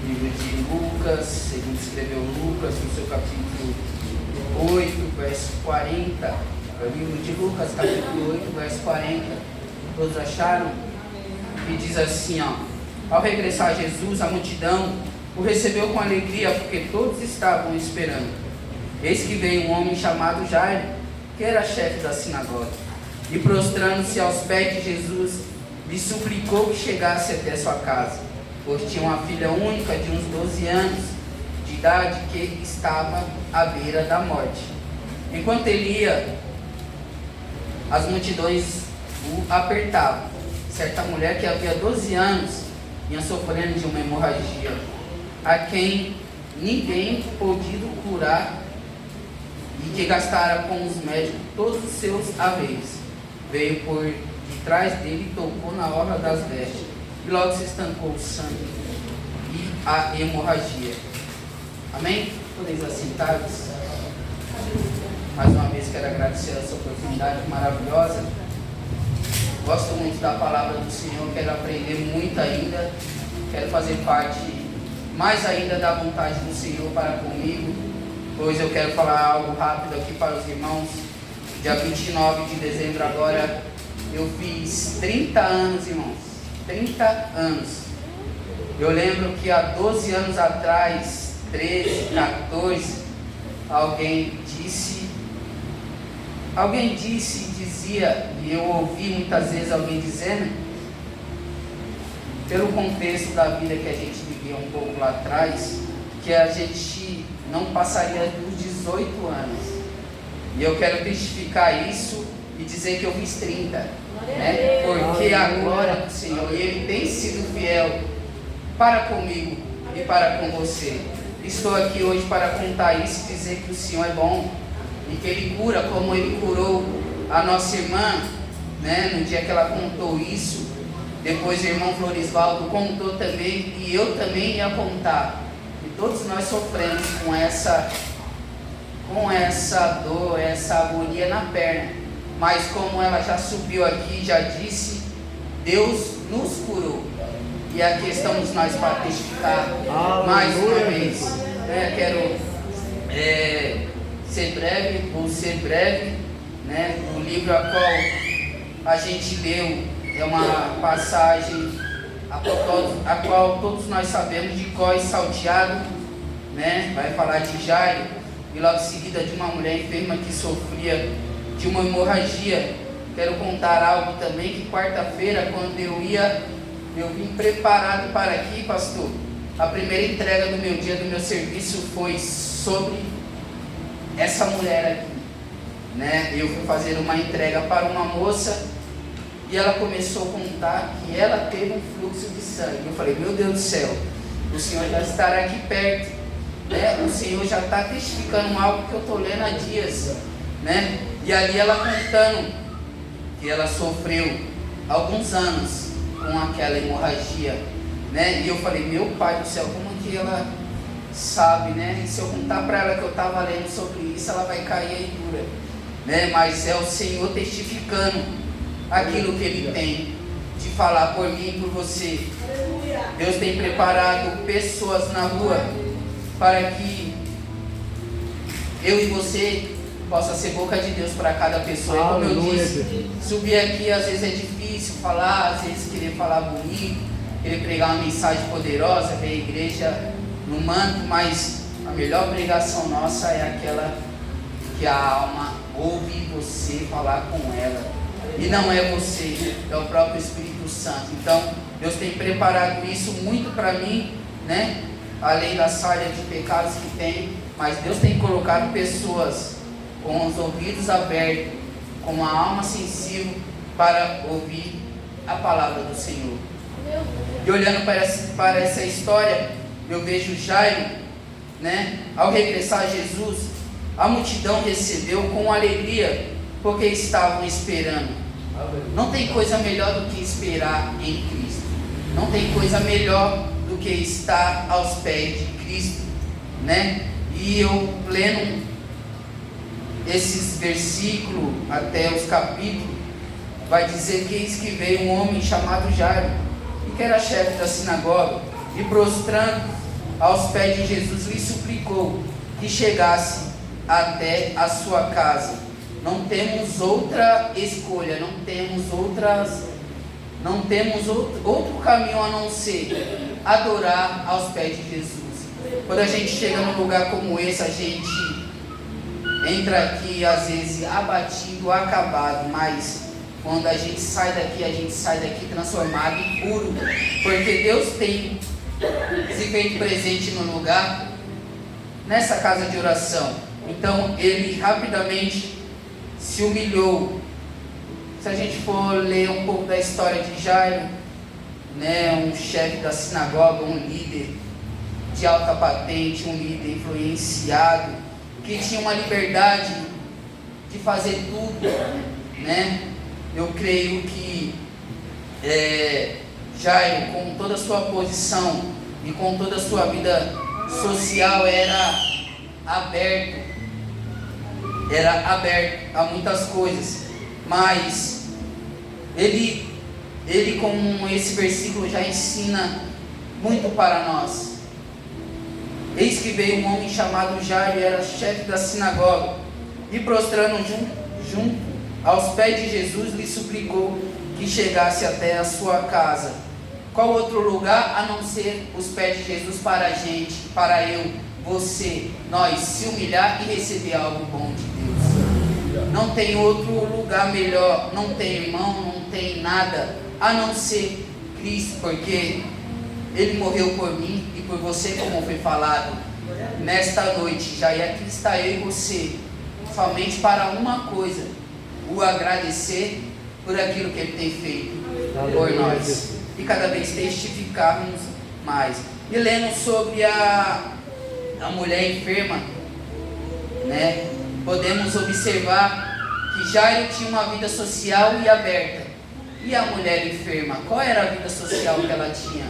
livro de Lucas, segundo escreveu Lucas, no seu capítulo 8, verso 40. É o livro de Lucas, capítulo 8, verso 40. Todos acharam? E diz assim, ó: ao regressar Jesus, a multidão o recebeu com alegria, porque todos estavam esperando. Eis que veio um homem chamado Jairo, que era chefe da sinagoga, e prostrando-se aos pés de Jesus, lhe suplicou que chegasse até sua casa, pois tinha uma filha única de uns 12 anos de idade que estava à beira da morte. Enquanto ele ia, as multidões o apertavam. Certa mulher que havia 12 anos vinha sofrendo de uma hemorragia, a quem ninguém podido curar, e que gastara com os médicos todos os seus haveres, veio por detrás dele e tocou na orla das vestes, e logo se estancou o sangue e a hemorragia. Amém? Podeis assentar-vos. Mais uma vez quero agradecer essa oportunidade maravilhosa. Gosto muito da palavra do Senhor, quero aprender muito ainda, quero fazer parte mais ainda da vontade do Senhor para comigo, pois eu quero falar algo rápido aqui para os irmãos. Dia 29 de dezembro agora, eu fiz 30 anos, irmãos, 30 anos. Eu lembro que há 12 anos atrás, 13, 14, alguém disse, dizia, e eu ouvi muitas vezes alguém dizendo, pelo contexto da vida que a gente vivia um pouco lá atrás, que a gente não passaria dos 18 anos. E eu quero testificar isso e dizer que eu fiz 30, né? Porque a glória do Senhor, e Ele tem sido fiel para comigo e para com você. Estou aqui hoje para contar isso e dizer que o Senhor é bom e que Ele cura como Ele curou a nossa irmã, né? No dia que ela contou isso, depois o irmão Florisvaldo contou também, e eu também ia contar. E todos nós sofremos com essa dor, essa agonia na perna. Mas como ela já subiu aqui, já disse, Deus nos curou. E aqui estamos nós para testificar mais uma vez. Quero ser breve, né? O livro a qual a gente leu é uma passagem a qual todos nós sabemos, de cor e salteado, né? Vai falar de Jairo, e logo em seguida de uma mulher enferma que sofria de uma hemorragia. Quero contar algo também, que quarta-feira, quando eu vim preparado para aqui, pastor. A primeira entrega do meu dia, do meu serviço, foi sobre essa mulher aqui, né? Eu fui fazer uma entrega para uma moça, e ela começou a contar que ela teve um fluxo de sangue. Eu falei, meu Deus do céu, o Senhor já estará aqui perto, né? O Senhor já está testificando algo que eu estou lendo há dias, né? E ali ela contando que ela sofreu alguns anos com aquela hemorragia, né? E eu falei, meu Pai do céu, como que ela sabe, né? E se eu contar para ela que eu estava lendo sobre isso, ela vai cair aí dura, né? Mas é o Senhor testificando aquilo que Ele tem de falar por mim e por você. Deus tem preparado pessoas na rua para que eu e você possa ser boca de Deus para cada pessoa. E como eu disse, subir aqui às vezes é difícil falar, às vezes querer falar bonito, querer pregar uma mensagem poderosa, ver a igreja no manto, mas a melhor pregação nossa é aquela que a alma ouve você falar com ela. E não é você, é o próprio Espírito Santo. Então, Deus tem preparado isso muito para mim, né? Além da falha de pecados que tem, mas Deus tem colocado pessoas com os ouvidos abertos, com uma alma sensível para ouvir a palavra do Senhor. E olhando para essa história, eu vejo Jairo, né? Ao regressar a Jesus, a multidão recebeu com alegria, porque estavam esperando. Não tem coisa melhor do que esperar em Cristo. Não tem coisa melhor do que estar aos pés de Cristo, né? E eu lendo esses versículos até os capítulos, vai dizer que eis que veio um homem chamado Jairo, e que era chefe da sinagoga, e prostrando aos pés de Jesus, lhe suplicou que chegasse até a sua casa. Não temos outra escolha, não temos outro caminho a não ser adorar aos pés de Jesus. Quando a gente chega num lugar como esse, a gente entra aqui às vezes abatido, acabado, mas quando a gente sai daqui transformado e puro, porque Deus tem se feito presente no lugar, nessa casa de oração. Então ele rapidamente se humilhou. Se a gente for ler um pouco da história de Jairo, né, um chefe da sinagoga, um líder de alta patente, um líder influenciado, que tinha uma liberdade de fazer tudo, né? Eu creio que Jairo, com toda a sua posição e com toda a sua vida social, era aberto a muitas coisas, mas ele com esse versículo já ensina muito para nós. Eis que veio um homem chamado Jairo, era chefe da sinagoga, e prostrando junto aos pés de Jesus, lhe suplicou que chegasse até a sua casa. Qual outro lugar a não ser os pés de Jesus para a gente, para eu, você, nós, se humilhar e receber algo bom de Deus? Não tem outro lugar melhor, não tem irmão, não tem nada, a não ser Cristo, porque Ele morreu por mim e por você, como foi falado nesta noite. Já aqui está eu e você, somente para uma coisa: o agradecer por aquilo que Ele tem feito por nós, e cada vez testificarmos mais. E lendo sobre a mulher enferma, né, podemos observar que Jairo tinha uma vida social e aberta. E a mulher enferma, qual era a vida social que ela tinha?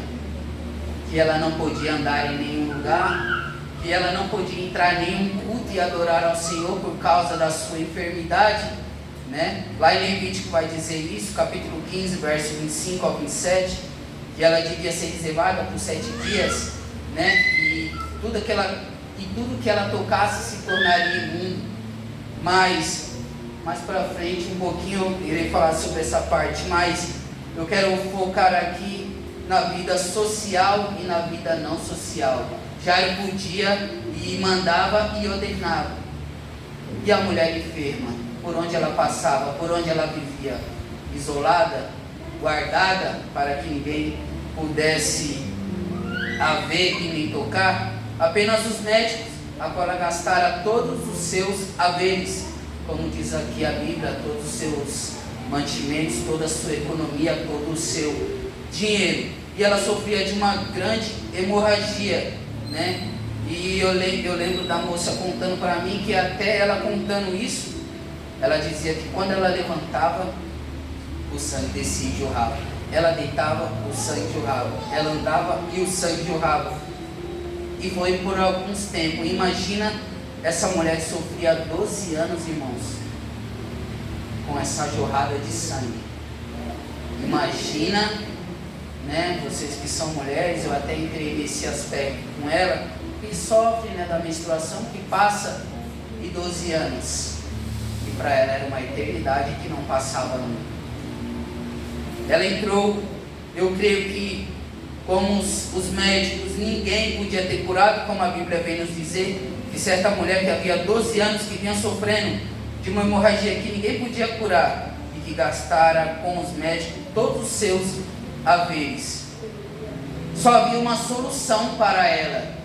Que ela não podia andar em nenhum lugar, que ela não podia entrar em nenhum culto e adorar ao Senhor por causa da sua enfermidade, né? Lá em Levítico vai dizer isso, capítulo 15, verso 25 ao 27, que ela devia ser reservada por 7 dias, né? E tudo que ela tocasse se tornaria imundo. Mas mais para frente um pouquinho eu irei falar sobre essa parte, mas eu quero focar aqui na vida social e na vida não social. Jairo podia e mandava e ordenava. E a mulher enferma, por onde ela passava, por onde ela vivia, isolada, guardada, para que ninguém pudesse a ver e nem tocar, apenas os médicos, a qual ela gastara todos os seus haveres, como diz aqui a Bíblia, todos os seus mantimentos, toda a sua economia, todo o seu dinheiro. E ela sofria de uma grande hemorragia, né? E eu lembro da moça contando para mim que até ela contando isso, ela dizia que quando ela levantava, o sangue descia e jorrava. Ela deitava, o sangue jorrava. Ela andava e o sangue jorrava. E foi por alguns tempos. Imagina essa mulher que sofria 12 anos, irmãos, com essa jorrada de sangue. Imagina, né, vocês que são mulheres, eu até entrei nesse aspecto com ela, que sofre, né, da menstruação, que passa de 12 anos. E para ela era uma eternidade que não passava nunca. Ela entrou, eu creio que como os médicos, ninguém podia ter curado, como a Bíblia vem nos dizer, que certa mulher que havia 12 anos que vinha sofrendo de uma hemorragia que ninguém podia curar, e que gastara com os médicos todos os seus haveres. Só havia uma solução para ela: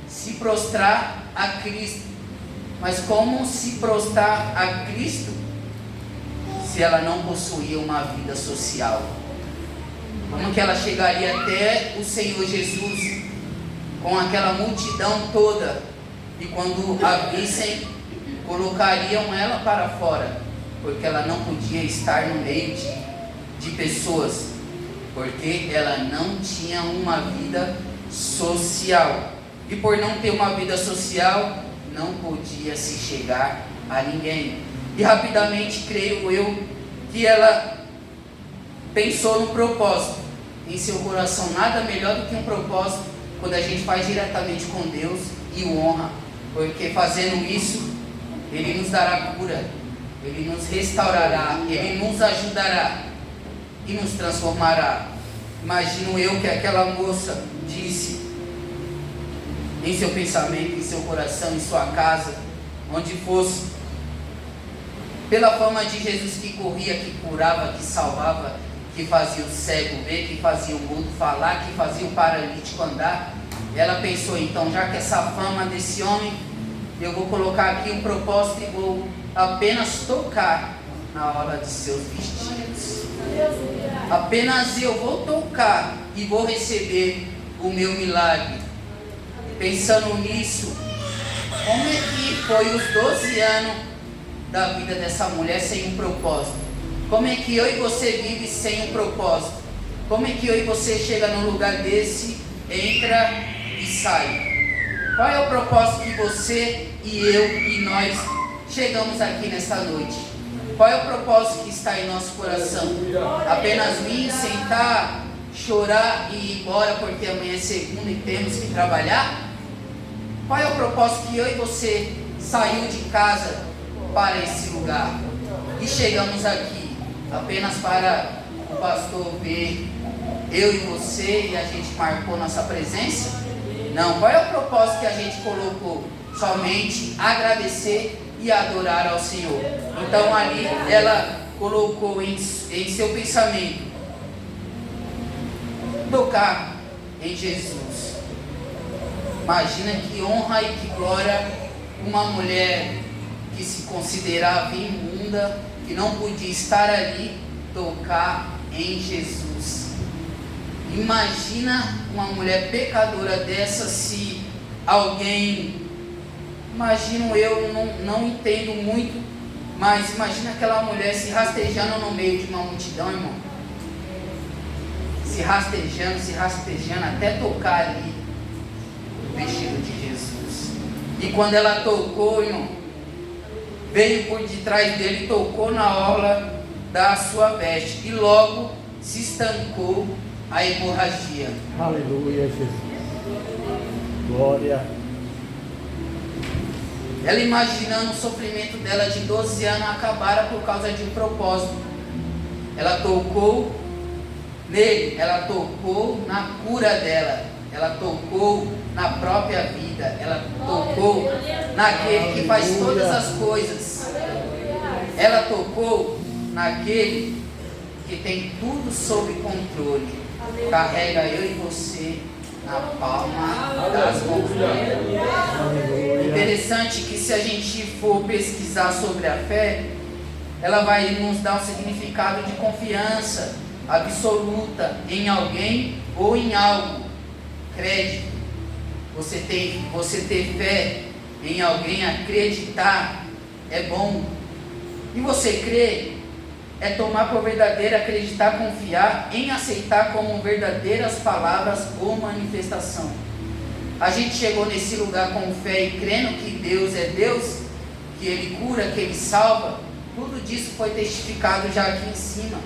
se prostrar a Cristo. Mas como se prostrar a Cristo se ela não possuía uma vida social? Como que ela chegaria até o Senhor Jesus com aquela multidão toda, e quando a vissem, colocariam ela para fora, porque ela não podia estar no meio de pessoas, porque ela não tinha uma vida social, e por não ter uma vida social, não podia se chegar a ninguém. E rapidamente, creio eu, que ela pensou no propósito em seu coração, nada melhor do que um propósito quando a gente faz diretamente com Deus e o honra, porque fazendo isso, Ele nos dará cura, Ele nos restaurará, Ele nos ajudará e nos transformará. Imagino eu que aquela moça disse em seu pensamento, em seu coração, em sua casa, onde fosse, pela fama de Jesus que corria, que curava, que salvava, que fazia o cego ver, que fazia o mudo falar, que fazia o paralítico andar. Ela pensou, então, já que essa fama desse homem, eu vou colocar aqui um propósito e vou apenas tocar na orla de seus vestidos. Apenas eu vou tocar e vou receber o meu milagre. Pensando nisso, como é que foi os 12 anos da vida dessa mulher sem um propósito? Como é que eu e você vive sem um propósito? Como é que eu e você chega num lugar desse, entra e sai? Qual é o propósito que você e eu e nós chegamos aqui nesta noite? Qual é o propósito que está em nosso coração? Apenas vir, sentar, chorar e ir embora porque amanhã é segunda e temos que trabalhar? Qual é o propósito que eu e você saiu de casa para esse lugar? E chegamos aqui apenas para o pastor ver eu e você e a gente marcou nossa presença? Não, qual é o propósito que a gente colocou? Somente agradecer e adorar ao Senhor. Então ali ela colocou em seu pensamento tocar em Jesus. Imagina que honra e que glória uma mulher que se considerava imunda, que não podia estar ali, tocar em Jesus. Imagina uma mulher pecadora dessa, se alguém, imagino eu, não entendo muito, mas imagina aquela mulher se rastejando no meio de uma multidão, irmão. Se rastejando até tocar ali o vestido de Jesus. E quando ela tocou, irmão, veio por detrás dele, tocou na orla da sua veste e logo se estancou a hemorragia. Aleluia, Jesus. Glória. Ela imaginando o sofrimento dela de 12 anos acabar por causa de um propósito. Ela tocou nele, ela tocou na cura dela, ela tocou na própria vida, ela tocou naquele que faz todas as coisas. Ela tocou naquele que tem tudo sob controle, carrega eu e você na palma das mãos dele. Interessante que se a gente for pesquisar sobre a fé, ela vai nos dar um significado de confiança absoluta em alguém ou em algo. Crédito. Você ter fé em alguém, acreditar é bom. E você crer é tomar por verdadeira, acreditar, confiar em aceitar como verdadeiras palavras ou manifestação. A gente chegou nesse lugar com fé e crendo que Deus é Deus, que Ele cura, que Ele salva. Tudo disso foi testificado já aqui em cima.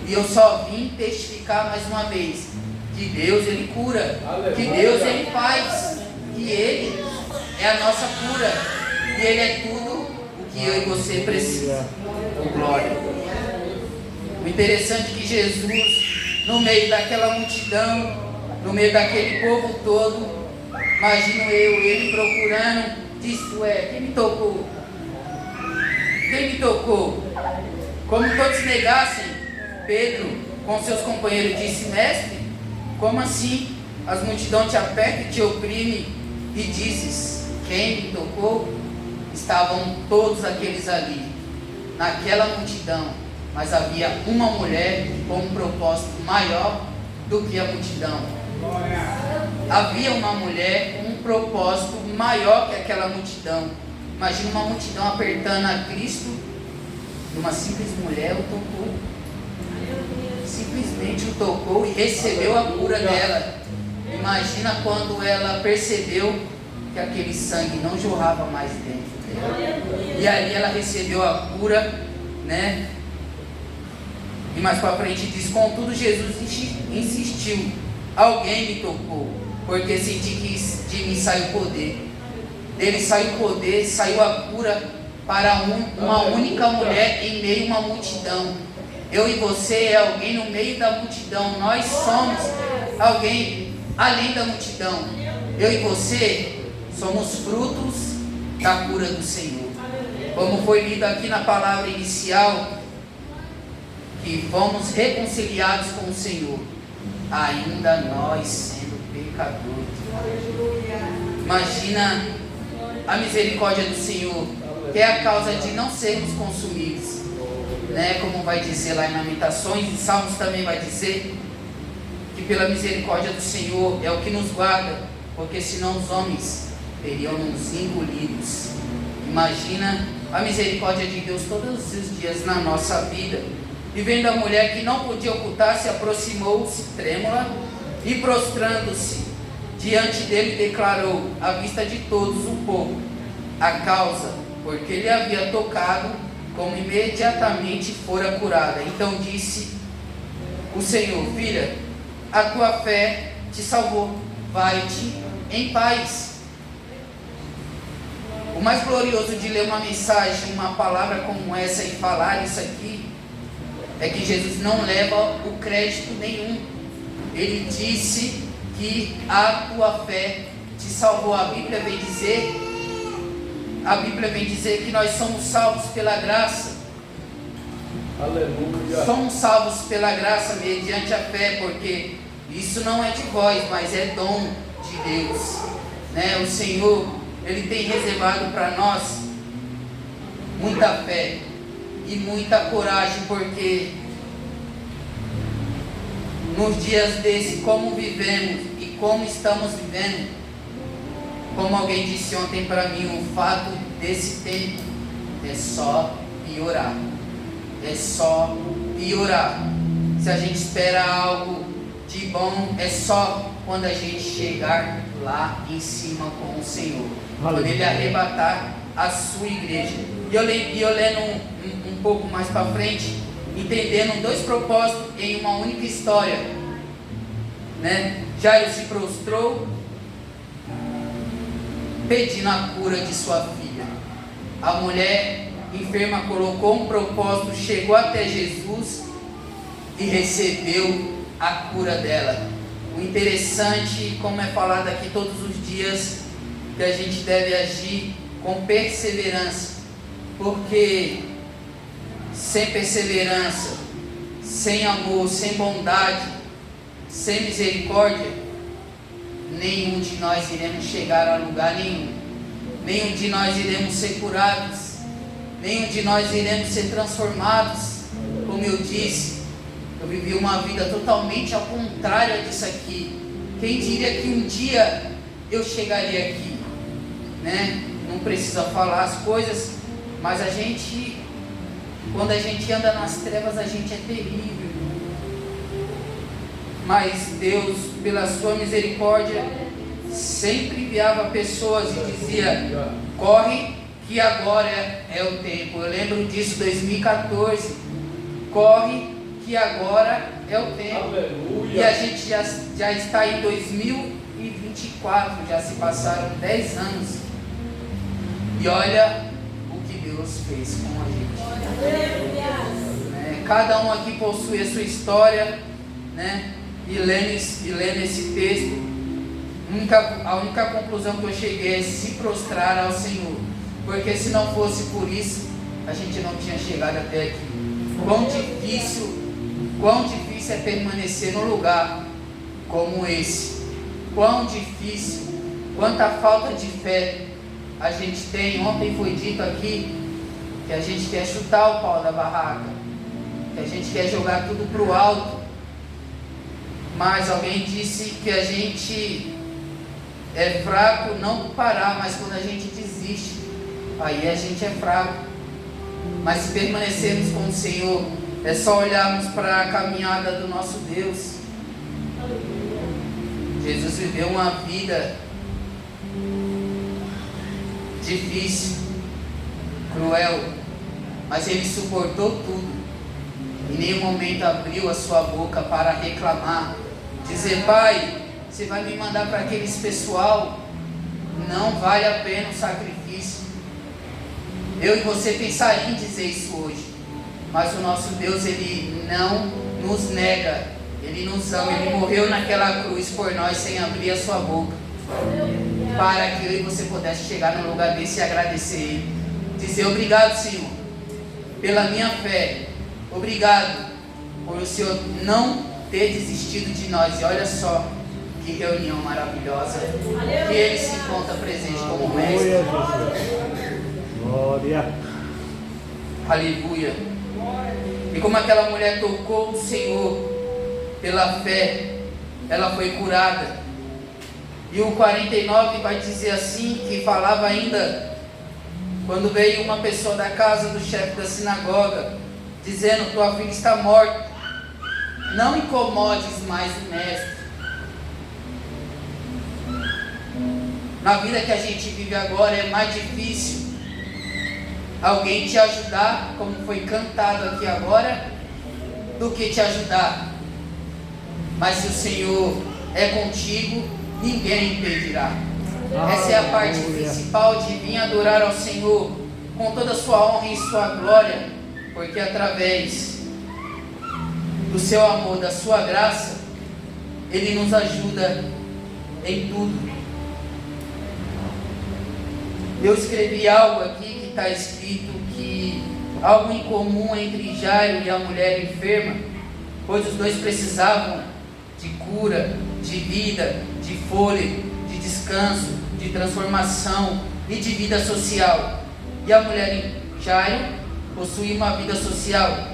E eu só vim testificar mais uma vez que Deus Ele cura, que Deus Ele faz, que Ele é a nossa cura, e Ele é tudo o que eu e você precisa. Glória. O interessante é que Jesus, no meio daquela multidão, no meio daquele povo todo, imagino ele procurando, disse: ué, quem me tocou? Quem me tocou? Como todos negassem, Pedro, com seus companheiros, disse: mestre, como assim? As multidões te apertam e te oprimem e dizes: quem me tocou? Estavam todos aqueles ali, naquela multidão, mas havia uma mulher com um propósito maior do que a multidão. Havia uma mulher com um propósito maior que aquela multidão. Imagina uma multidão apertando a Cristo, e uma simples mulher o tocou. Simplesmente o tocou e recebeu a cura dela. Imagina quando ela percebeu que aquele sangue não jorrava mais dentro dela. E ali ela recebeu a cura, né? E mais para frente diz: contudo Jesus insistiu: alguém me tocou. porque senti que de mim saiu poder. Dele saiu poder, saiu a cura para uma única mulher em meio a uma multidão. Eu e você é alguém no meio da multidão. Nós somos alguém além da multidão. Eu e você somos frutos da cura do Senhor. Como foi lido aqui na palavra inicial, que fomos reconciliados com o Senhor, ainda nós sendo pecadores. Imagina a misericórdia do Senhor, que é a causa de não sermos consumidos, né? Como vai dizer lá em Lamentações, e Salmos também vai dizer que pela misericórdia do Senhor é o que nos guarda, porque senão os homens teriam nos engolidos. Imagina a misericórdia de Deus todos os dias na nossa vida. E vendo a mulher que não podia ocultar-se, aproximou-se trêmula e prostrando-se diante dele declarou à vista de todos o povo a causa porque ele havia tocado, como imediatamente fora curada. Então disse o Senhor: filha, a tua fé te salvou, vai-te em paz. O mais glorioso de ler uma mensagem, uma palavra como essa e falar isso aqui, é que Jesus não leva o crédito nenhum. Ele disse que a tua fé te salvou. A Bíblia vem dizer que nós somos salvos pela graça. Aleluia. Somos salvos pela graça mediante a fé, porque isso não é de vós, mas é dom de Deus, né? O Senhor, Ele tem reservado para nós muita fé e muita coragem, porque nos dias desses, como vivemos e como estamos vivendo, como alguém disse ontem para mim, o fato desse tempo é só piorar. É só piorar. Se a gente espera algo de bom, é só quando a gente chegar lá em cima com o Senhor, quando Ele arrebatar a sua igreja. E eu lendo um pouco mais para frente, entendendo dois propósitos em uma única história, né? Jairo se prostrou pedindo a cura de sua filha. A mulher enferma colocou um propósito, chegou até Jesus e recebeu a cura dela. O interessante, como é falado aqui todos os dias, que a gente deve agir com perseverança, porque sem perseverança, sem amor, sem bondade, sem misericórdia, nenhum de nós iremos chegar a lugar nenhum. Nenhum de nós iremos ser curados, nenhum de nós iremos ser transformados. Como eu disse, eu vivi uma vida totalmente ao contrário disso aqui. Quem diria que um dia eu chegaria aqui, né? Não precisa falar as coisas, mas a gente, quando a gente anda nas trevas, a gente é terrível. Mas Deus, pela sua misericórdia, sempre enviava pessoas e dizia: corre que agora é o tempo. Eu lembro disso, 2014, corre que agora é o tempo. Aleluia. E a gente já está em 2024, já se passaram 10 anos, e olha o que Deus fez com a gente. Cada um aqui possui a sua história, né? E lendo esse texto, a única conclusão que eu cheguei é se prostrar ao Senhor, porque se não fosse por isso, a gente não tinha chegado até aqui. Quão difícil é permanecer num lugar como esse. Quão difícil, quanta falta de fé a gente tem. Ontem foi dito aqui que a gente quer chutar o pau da barraca, que a gente quer jogar tudo para o alto. Mas alguém disse que a gente é fraco não parar, mas quando a gente desiste, aí a gente é fraco. Mas se permanecermos com o Senhor, é só olharmos para a caminhada do nosso Deus. Jesus viveu uma vida difícil, cruel, mas Ele suportou tudo. Em nenhum momento abriu a sua boca para reclamar, dizer: Pai, você vai me mandar para aqueles pessoal, não vale a pena o sacrifício. Eu e você pensaria em dizer isso hoje, mas o nosso Deus, Ele não nos nega, Ele nos ama, Ele morreu naquela cruz por nós sem abrir a sua boca, para que eu e você pudesse chegar num lugar desse e agradecer Ele, dizer obrigado, Senhor, pela minha fé, obrigado por o Senhor não ter desistido de nós. E olha só que reunião maravilhosa, que Ele se encontra presente como mestre. Glória. Aleluia. E como aquela mulher tocou o Senhor pela fé, ela foi curada. E o 49 vai dizer assim, que falava ainda, quando veio uma pessoa da casa do chefe da sinagoga, dizendo: tua filha está morta, não incomodes mais o mestre. Na vida que a gente vive agora é mais difícil alguém te ajudar, como foi cantado aqui agora, do que te ajudar. Mas se o Senhor é contigo, ninguém impedirá. Essa é a parte principal de vir adorar ao Senhor com toda a sua honra e sua glória, porque através do seu amor, da sua graça, Ele nos ajuda em tudo. Eu escrevi algo aqui que está escrito que algo em comum entre Jairo e a mulher enferma, pois os dois precisavam de cura, de vida, de fôlego, de descanso, de transformação e de vida social. E a mulher Jairo possuía uma vida social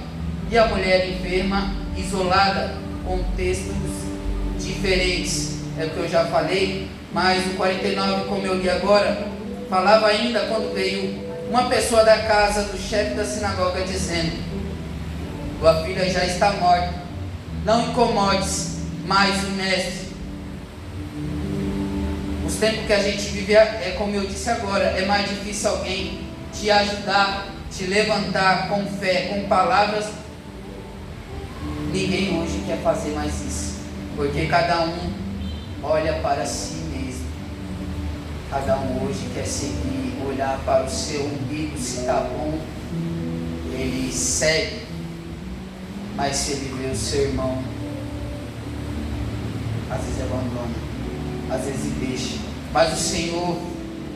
e a mulher enferma isolada, contextos diferentes. É o que eu já falei, mas o 49, como eu li agora, falava ainda quando veio uma pessoa da casa do chefe da sinagoga dizendo: tua filha já está morta, não incomodes mais o mestre. Os tempos que a gente vive, é como eu disse agora, é mais difícil alguém te ajudar, te levantar com fé, com palavras. Ninguém hoje quer fazer mais isso, porque cada um olha para si mesmo. Cada um hoje quer seguir, olhar para o seu umbigo, se está bom, ele segue. Mas se ele vê o seu irmão, às vezes abandona, às vezes deixa. Mas o Senhor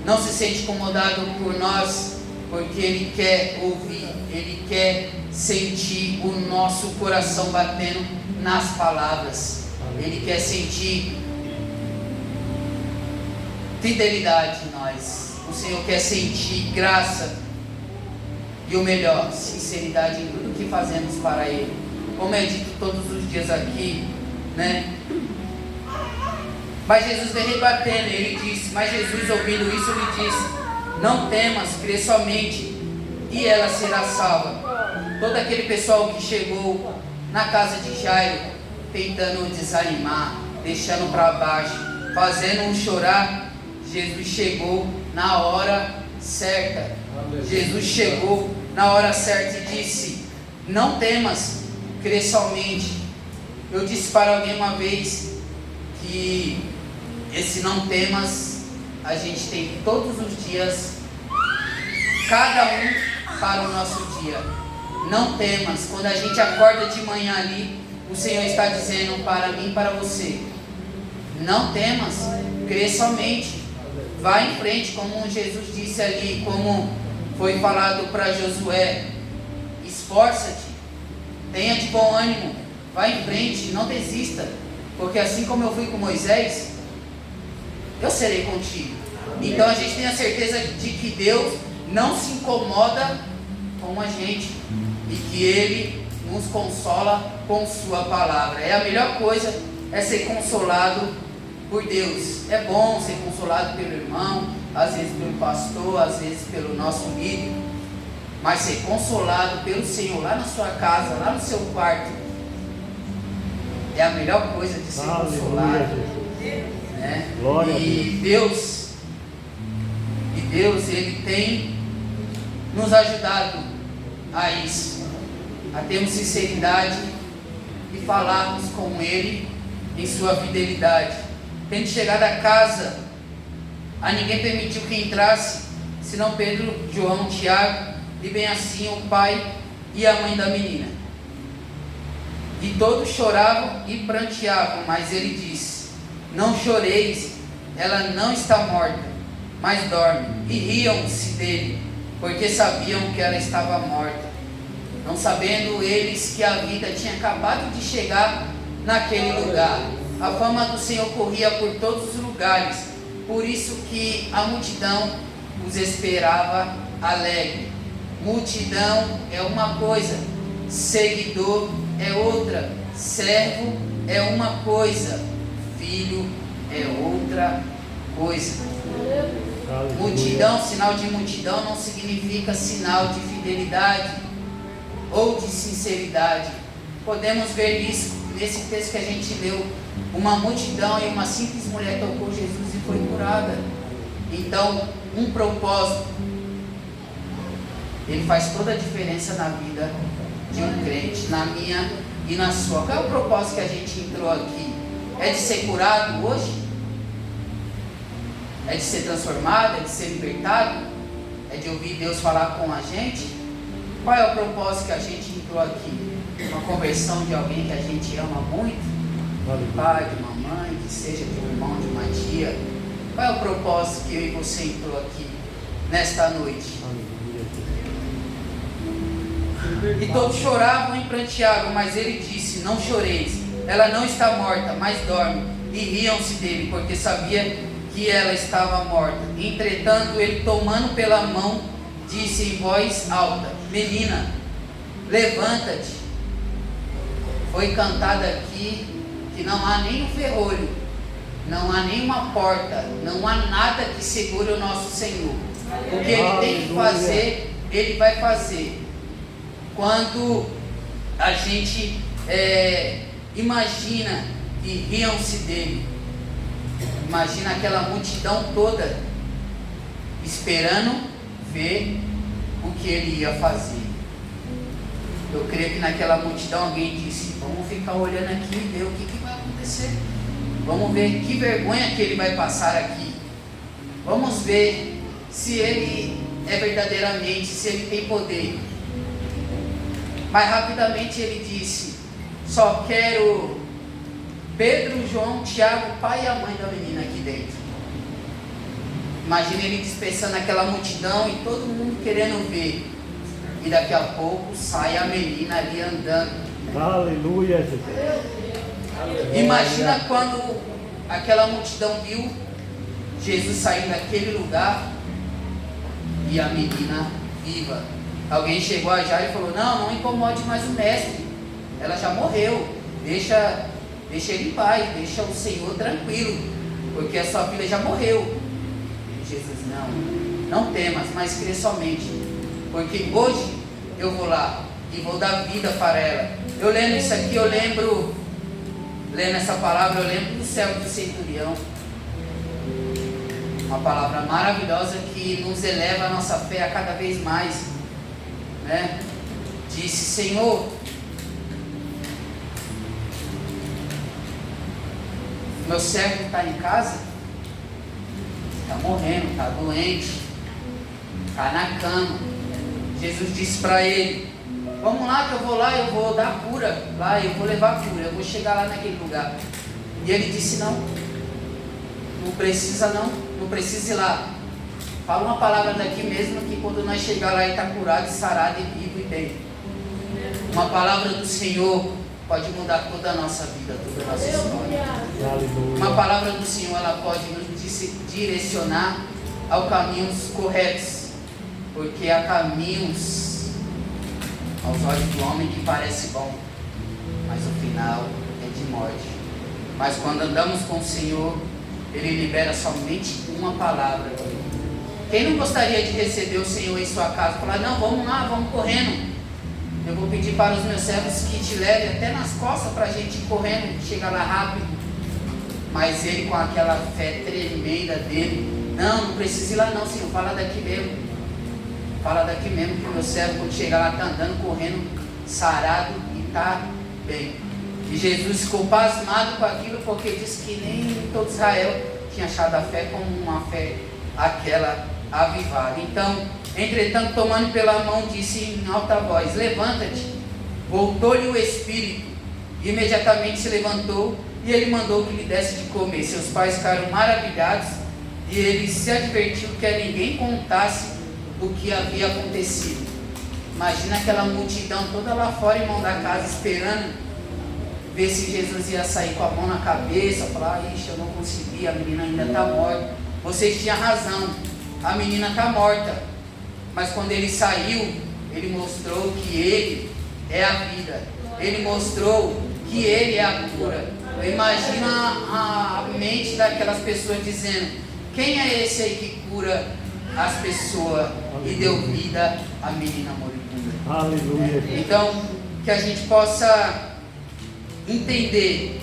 não se sente incomodado por nós, porque Ele quer ouvir, Ele quer sentir o nosso coração batendo nas palavras. Ele quer sentir fidelidade em nós. O Senhor quer sentir graça e o melhor, sinceridade em tudo que fazemos para Ele. Como é dito todos os dias aqui, né? Mas Jesus vem rebatendo, Ele disse, mas Jesus ouvindo isso, Ele disse: não temas, crê somente e ela será salva. Todo aquele pessoal que chegou na casa de Jairo, tentando o desanimar, deixando para baixo, fazendo-o chorar, Jesus chegou na hora certa. Jesus chegou na hora certa e disse: não temas, crê somente. Eu disse para alguém uma vez que esse não temas a gente tem todos os dias, cada um para o nosso dia. Não temas, quando a gente acorda de manhã ali, o Senhor está dizendo para mim e para você: não temas, crê somente, vá em frente, como Jesus disse ali, como foi falado para Josué: esforça-te, tenha de bom ânimo, vá em frente, não desista, porque assim como eu fui com Moisés, eu serei contigo. Então a gente tem a certeza de que Deus não se incomoda com a gente e que Ele nos consola com sua palavra. É a melhor coisa, é ser consolado por Deus. É bom ser consolado pelo irmão, às vezes pelo pastor, às vezes pelo nosso líder, mas ser consolado pelo Senhor lá na sua casa, lá no seu quarto, é a melhor coisa de ser consolado. Né? E Deus, Ele tem nos ajudado a isso, a termos sinceridade e falarmos com Ele em sua fidelidade. Tendo chegado à casa, a ninguém permitiu que entrasse, senão Pedro, João, Tiago, e bem assim o pai e a mãe da menina. E todos choravam e pranteavam, mas ele disse: não choreis, ela não está morta, mas dorme. E riam-se dele, porque sabiam que ela estava morta, não sabendo eles que a vida tinha acabado de chegar naquele lugar. A fama do Senhor corria por todos os lugares, por isso que a multidão os esperava alegre. Multidão é uma coisa, seguidor é outra, servo é uma coisa, filho é outra coisa. Multidão, sinal de multidão não significa sinal de fidelidade ou de sinceridade. Podemos ver isso nesse texto que a gente leu. Uma multidão e uma simples mulher tocou Jesus e foi curada. Então, um propósito, ele faz toda a diferença na vida de um crente, na minha e na sua. Qual é o propósito que a gente entrou aqui? É de ser curado hoje? É de ser transformado? É de ser libertado? É de ouvir Deus falar com a gente? Qual é o propósito que a gente entrou aqui? Uma conversão de alguém que a gente ama muito? De pai, de uma mãe, que seja de um irmão, de uma tia. Qual é o propósito que eu e você entrou aqui nesta noite? E todos choravam e pranteavam, mas ele disse: não choreis, ela não está morta, mas dorme. E riam-se dele, porque sabia que ela estava morta. Entretanto, ele, tomando pela mão, disse em voz alta: menina, levanta-te. Foi cantado aqui que não há nem um ferrolho, não há nenhuma porta, não há nada que segure o nosso Senhor. O que Ele tem que fazer, Ele vai fazer. Quando a gente imagina que riam-se dele, imagina aquela multidão toda esperando ver o que ele ia fazer. Eu creio que naquela multidão alguém disse: vamos ficar olhando aqui e ver o que vai acontecer. Vamos ver que vergonha que ele vai passar aqui. Vamos ver se ele é verdadeiramente, se ele tem poder. Mas rapidamente ele disse: só quero Pedro, João, Tiago, o pai e a mãe da menina aqui dentro. Imagina ele dispersando aquela multidão e todo mundo querendo ver. E daqui a pouco sai a menina ali andando. Aleluia, Jesus. Imagina quando aquela multidão viu Jesus sair daquele lugar e a menina viva. Alguém chegou a Jairo e falou: não incomode mais o mestre, ela já morreu, deixa ele em paz, deixa o Senhor tranquilo, porque a sua filha já morreu. E Jesus: não temas, mas crê somente, porque hoje eu vou lá e vou dar vida para ela. Eu lendo isso aqui, lendo essa palavra, eu lembro do servo do centurião. Uma palavra maravilhosa que nos eleva a nossa fé a cada vez mais, né? Disse: Senhor, meu servo está em casa, está morrendo, está doente, está na cama. Jesus disse para ele: vamos lá que eu vou lá, eu vou dar cura lá, eu vou levar cura, eu vou chegar lá naquele lugar. E ele disse: não precisa ir lá. Fala uma palavra daqui mesmo, que quando nós chegar lá ele está curado, sarado e vivo e bem. Uma palavra do Senhor pode mudar toda a nossa vida, toda a nossa história. Uma palavra do Senhor, ela pode nos direcionar aos caminhos corretos, porque há caminhos aos olhos do homem que parece bom, mas o final é de morte. Mas quando andamos com o Senhor, Ele libera somente uma palavra. Quem não gostaria de receber o Senhor em sua casa? Falar: não, vamos lá, vamos correndo. Eu vou pedir para os meus servos que te levem até nas costas para a gente ir correndo, chegar lá rápido. Mas ele, com aquela fé tremenda dele: não precisa ir lá não, Senhor, fala daqui mesmo. Fala daqui mesmo, que o meu servo, quando chegar lá, está andando, correndo, sarado e está bem. E Jesus ficou pasmado com aquilo, porque disse que nem todo Israel tinha achado a fé como uma fé aquela avivada. Então, entretanto, tomando pela mão, disse em alta voz: levanta-te. Voltou-lhe o espírito, e imediatamente se levantou, e ele mandou que lhe desse de comer. Seus pais ficaram maravilhados, e ele se advertiu que a ninguém contasse o que havia acontecido. Imagina aquela multidão toda lá fora, irmão, da casa, esperando ver se Jesus ia sair com a mão na cabeça, falar: ixi, eu não consegui, a menina ainda está morta. Vocês tinham razão, a menina está morta. Mas quando ele saiu, ele mostrou que ele é a vida, ele mostrou que ele é a cura. Eu imagino a mente daquelas pessoas dizendo: quem é esse aí que cura as pessoas e deu vida à menina moribunda? Aleluia. Então, que a gente possa entender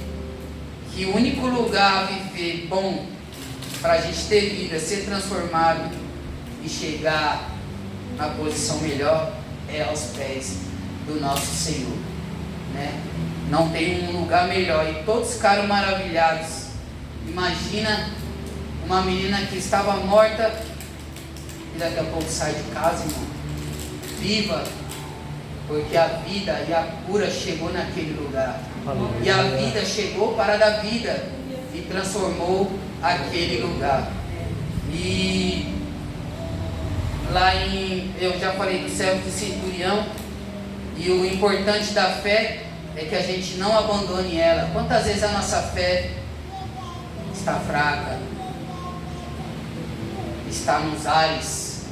que o único lugar a viver bom para a gente ter vida, ser transformado e chegar na posição melhor é aos pés do nosso Senhor, né? Não tem um lugar melhor, e todos ficaram maravilhados. Imagina uma menina que estava morta e daqui a pouco sai de casa, irmão, viva, porque a vida e a cura chegou naquele lugar. E a vida chegou para dar vida e transformou aquele lugar. E lá eu já falei do servo de centurião, e o importante da fé é que a gente não abandone ela. Quantas vezes a nossa fé está fraca, está nos ares?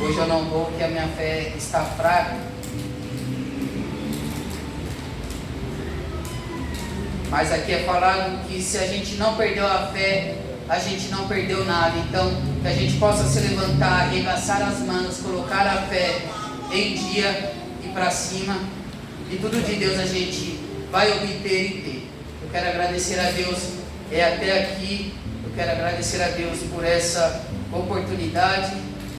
Hoje eu não vou, porque a minha fé está fraca. Mas aqui é falado que se a gente não perdeu a fé, a gente não perdeu nada. Então, que a gente possa se levantar, arregaçar as mãos, colocar a fé em dia e para cima, e tudo de Deus a gente vai obter e ter. Eu quero agradecer a Deus até aqui. Eu quero agradecer a Deus por essa oportunidade.